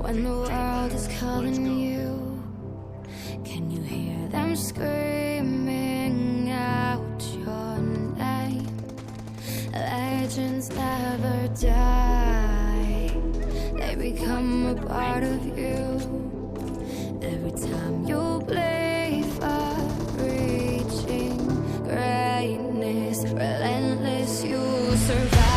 when the world is calling you? Can you hear them screaming out your name? Legends never die, they become a part of you. Every time you bleed for reaching greatness, relentless, you survive.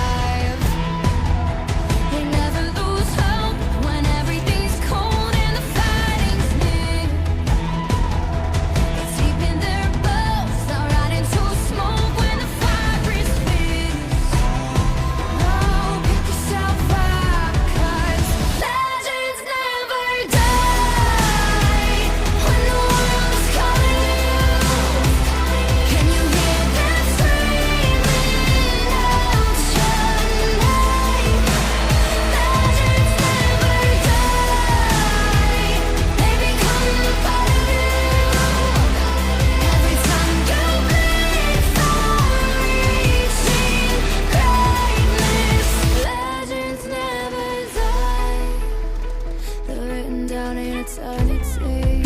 Eternity,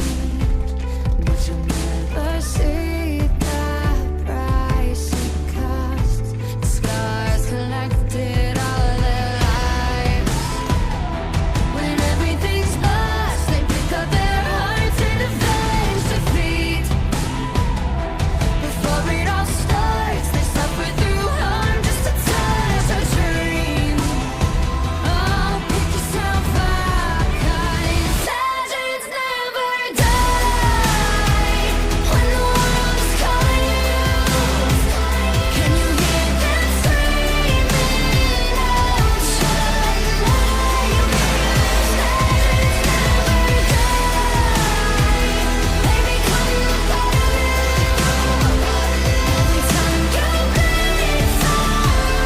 but you'll never see the price it costs. The scars collected all their lives. When everything's lost, they pick up their hearts and avenge defeat. Before it all starts, they suffer through harm just to touch a dream. Oh, pick yourself up, 'cause legends never die. When the world is calling you, can you hear them screaming out your name? Legends never die, they become a part of you. Every time you bleed for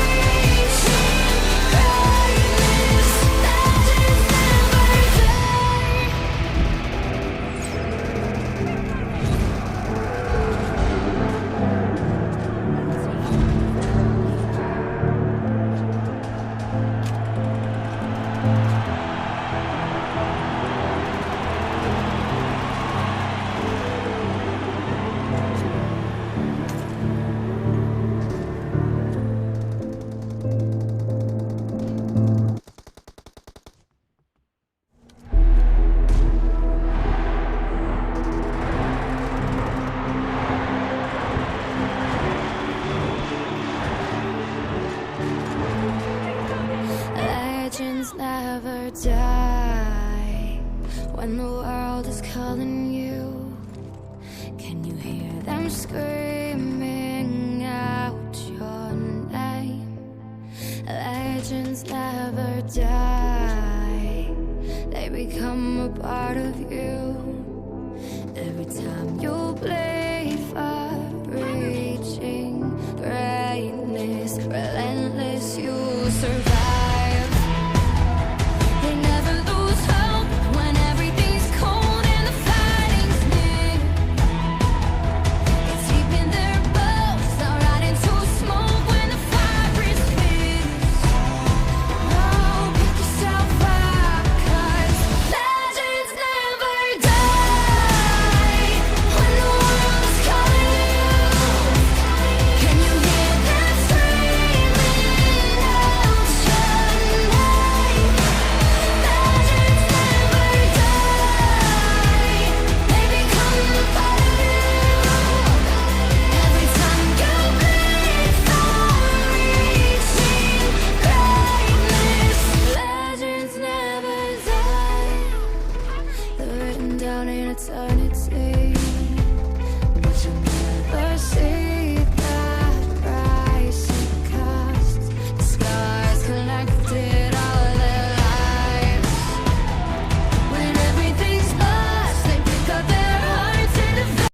reaching greatness, legends never die. Legends never die. When the world is calling you, can you hear them screaming out your name? Legends never die, they become a part of you. Every time you bleed